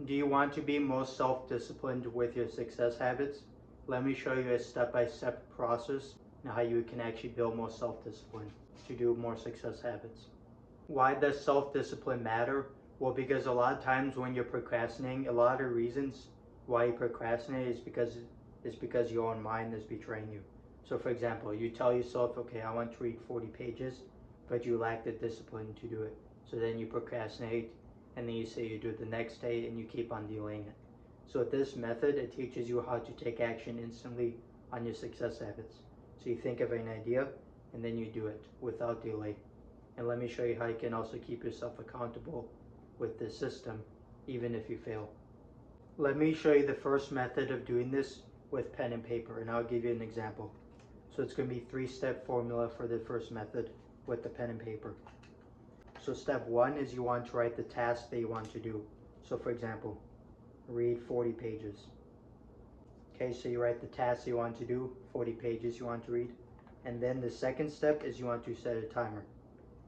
Do you want to be more self-disciplined with your success habits? Let me show you a step-by-step process on how you can actually build more self-discipline to do more success habits. Why does self-discipline matter? Well, because a lot of times when you're procrastinating, a lot of reasons why you procrastinate is because your own mind is betraying you. So for example, you tell yourself, okay, I want to read 40 pages, but you lack the discipline to do it. So then you procrastinate, and then you say you do it the next day, and you keep on delaying it. So with this method, it teaches you how to take action instantly on your success habits. So you think of an idea, and then you do it without delay. And let me show you how you can also keep yourself accountable with this system, even if you fail. Let me show you the first method of doing this with pen and paper, and I'll give you an example. So it's going to be a 3-step formula for the first method with the pen and paper. So step 1 is you want to write the task that you want to do. So for example, read 40 pages. Okay, so you write the task you want to do, 40 pages you want to read. And then the second step is you want to set a timer.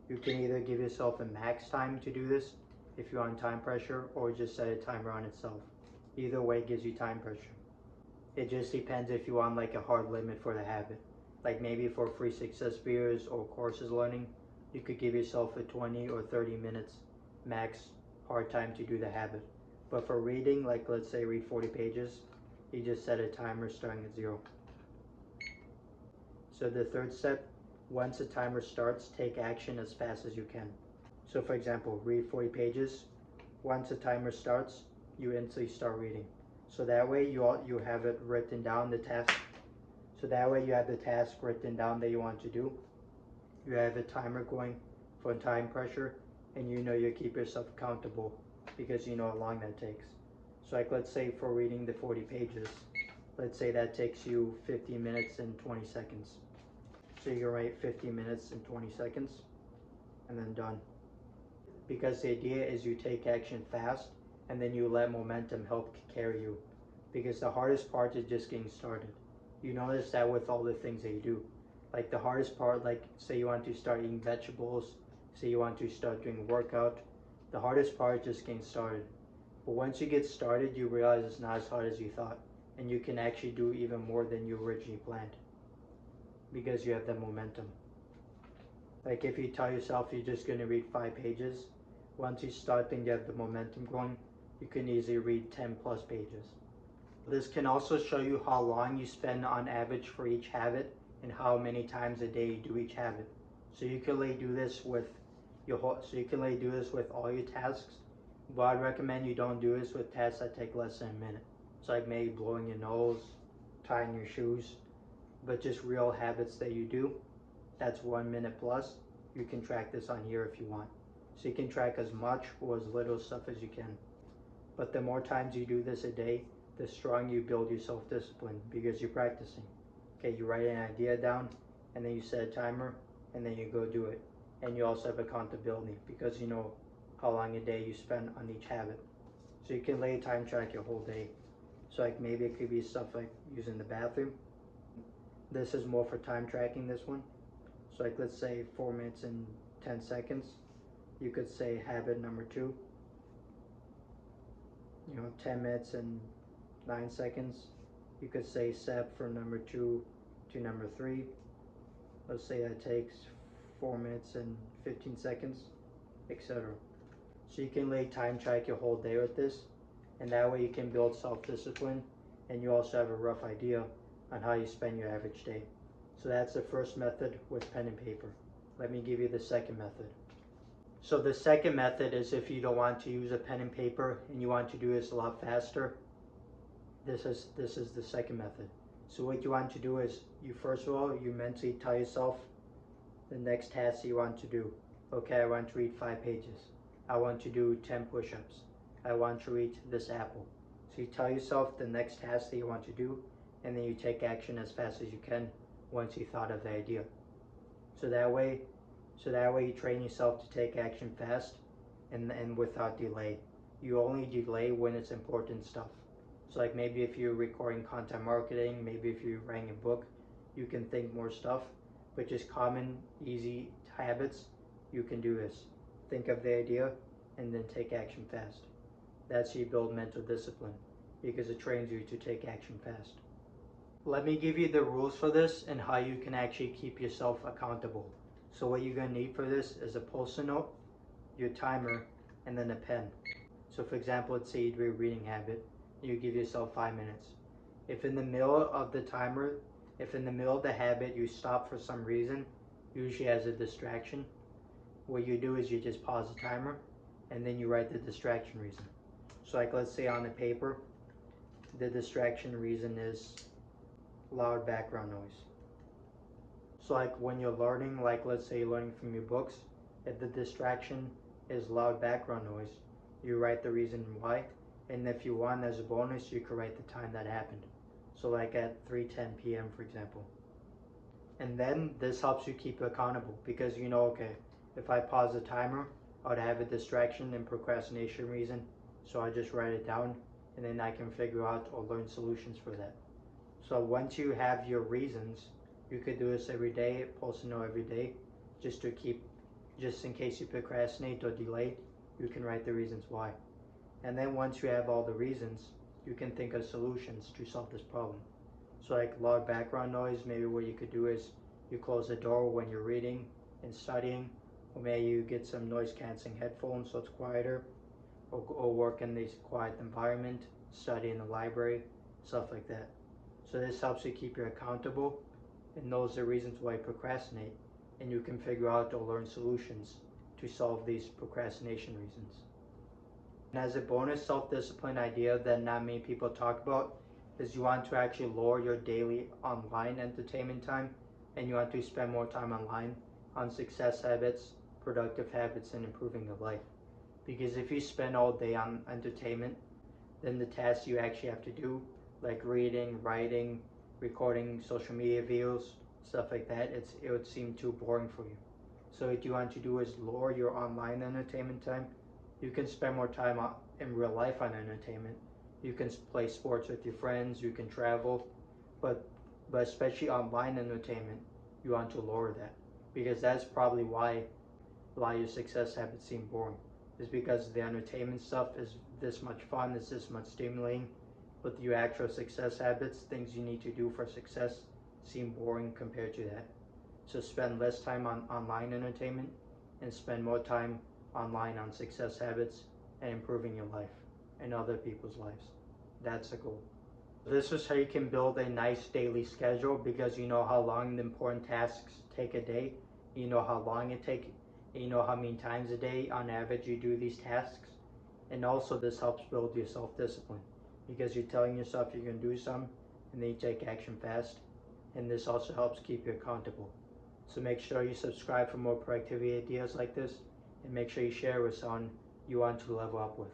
You can either give yourself a max time to do this if you're on time pressure, or just set a timer on itself. Either way gives you time pressure. It just depends if you want like a hard limit for the habit. Like maybe for free success videos or courses learning, you could give yourself a 20 or 30 minutes max hard time to do the habit. But for reading, like let's say read 40 pages, you just set a timer starting at 0. So the third step, once the timer starts, take action as fast as you can. So for example, read 40 pages. Once the timer starts, you instantly start reading. So that way you have it written down, the task. So that way you have the task written down that you want to do. You have a timer going for time pressure, and you know you keep yourself accountable because you know how long that takes. So like let's say for reading the 40 pages, let's say that takes you 50 minutes and 20 seconds. So you can write 50 minutes and 20 seconds and then done. Because the idea is you take action fast and then you let momentum help carry you. Because the hardest part is just getting started. You notice that with all the things that you do. Like the hardest part, like say you want to start eating vegetables, say you want to start doing a workout, the hardest part is just getting started. But once you get started, you realize it's not as hard as you thought, and you can actually do even more than you originally planned because you have that momentum. Like if you tell yourself you're just going to read 5 pages, once you start and get the momentum going, you can easily read 10 plus pages. This can also show you how long you spend on average for each habit and how many times a day you do each habit. So you can do this with all your tasks, but I'd recommend you don't do this with tasks that take less than a minute. It's like maybe blowing your nose, tying your shoes, but just real habits that you do. That's 1 minute plus. You can track this on here if you want. So you can track as much or as little stuff as you can. But the more times you do this a day, the stronger you build your self-discipline because you're practicing. Okay, you write an idea down, and then you set a timer, and then you go do it. And you also have accountability because you know how long a day you spend on each habit. So you can lay time track your whole day. So like maybe it could be stuff like using the bathroom. This is more for time tracking, this one. So like let's say 4 minutes and 10 seconds. You could say habit number 2. 10 minutes and 9 seconds. You could say step for number 2 to number 3. Let's say that takes 4 minutes and 15 seconds, etc. So you can lay time track your whole day with this, and that way you can build self-discipline, and you also have a rough idea on how you spend your average day. So that's the first method with pen and paper. Let me give you the second method. So the second method is if you don't want to use a pen and paper and you want to do this a lot faster, this is the second method. So what you want to do is, first of all, you mentally tell yourself the next task you want to do. Okay, I want to read 5 pages. I want to do 10 push-ups. I want to read this apple. So you tell yourself the next task that you want to do, and then you take action as fast as you can once you thought of the idea. So that way you train yourself to take action fast and without delay. You only delay when it's important stuff. So like maybe if you're recording content marketing, maybe if you're writing a book, you can think more stuff, but just common, easy habits, you can do this. Think of the idea and then take action fast. That's how you build mental discipline, because it trains you to take action fast. Let me give you the rules for this and how you can actually keep yourself accountable. So what you're going to need for this is a Post-it note, your timer, and then a pen. So for example, let's say you do a reading habit, you give yourself 5 minutes. If in the middle of the timer, if in the middle of the habit you stop for some reason, usually as a distraction, what you do is you just pause the timer and then you write the distraction reason. So like let's say on the paper, the distraction reason is loud background noise. So like when you're learning, like let's say you're learning from your books, if the distraction is loud background noise, you write the reason why, and if you want as a bonus, you could write the time that happened. So like at 3:10 p.m. for example. And then this helps you keep accountable because you know, okay, if I pause the timer, I would have a distraction and procrastination reason, so I just write it down and then I can figure out or learn solutions for that. So once you have your reasons, you could do this every day, Post-it note every day, just to keep, just in case you procrastinate or delay, you can write the reasons why. And then once you have all the reasons, you can think of solutions to solve this problem. So like loud background noise, maybe what you could do is you close the door when you're reading and studying, or maybe you get some noise canceling headphones so it's quieter, or work in this quiet environment, study in the library, stuff like that. So this helps you keep you accountable and knows the reasons why you procrastinate, and you can figure out or learn solutions to solve these procrastination reasons. And as a bonus self-discipline idea that not many people talk about is you want to actually lower your daily online entertainment time, and you want to spend more time online on success habits, productive habits, and improving your life. Because if you spend all day on entertainment, then the tasks you actually have to do, like reading, writing, recording social media videos, stuff like that, it would seem too boring for you. So what you want to do is lower your online entertainment time. You can spend more time in real life on entertainment. You can play sports with your friends, you can travel, but especially online entertainment, you want to lower that, because that's probably why a lot of your success habits seem boring, is because the entertainment stuff is this much fun, it's this much stimulating, but your actual success habits, things you need to do for success, seem boring compared to that. So spend less time on online entertainment and spend more time online on success habits and improving your life and other people's lives. That's the goal. This is how you can build a nice daily schedule, because you know how long the important tasks take a day, you know how long it takes, you know how many times a day on average you do these tasks. And also this helps build your self-discipline, because you're telling yourself you're going to do something and then you take action fast, and this also helps keep you accountable. So make sure you subscribe for more productivity ideas like this, and make sure you share with someone you want to level up with.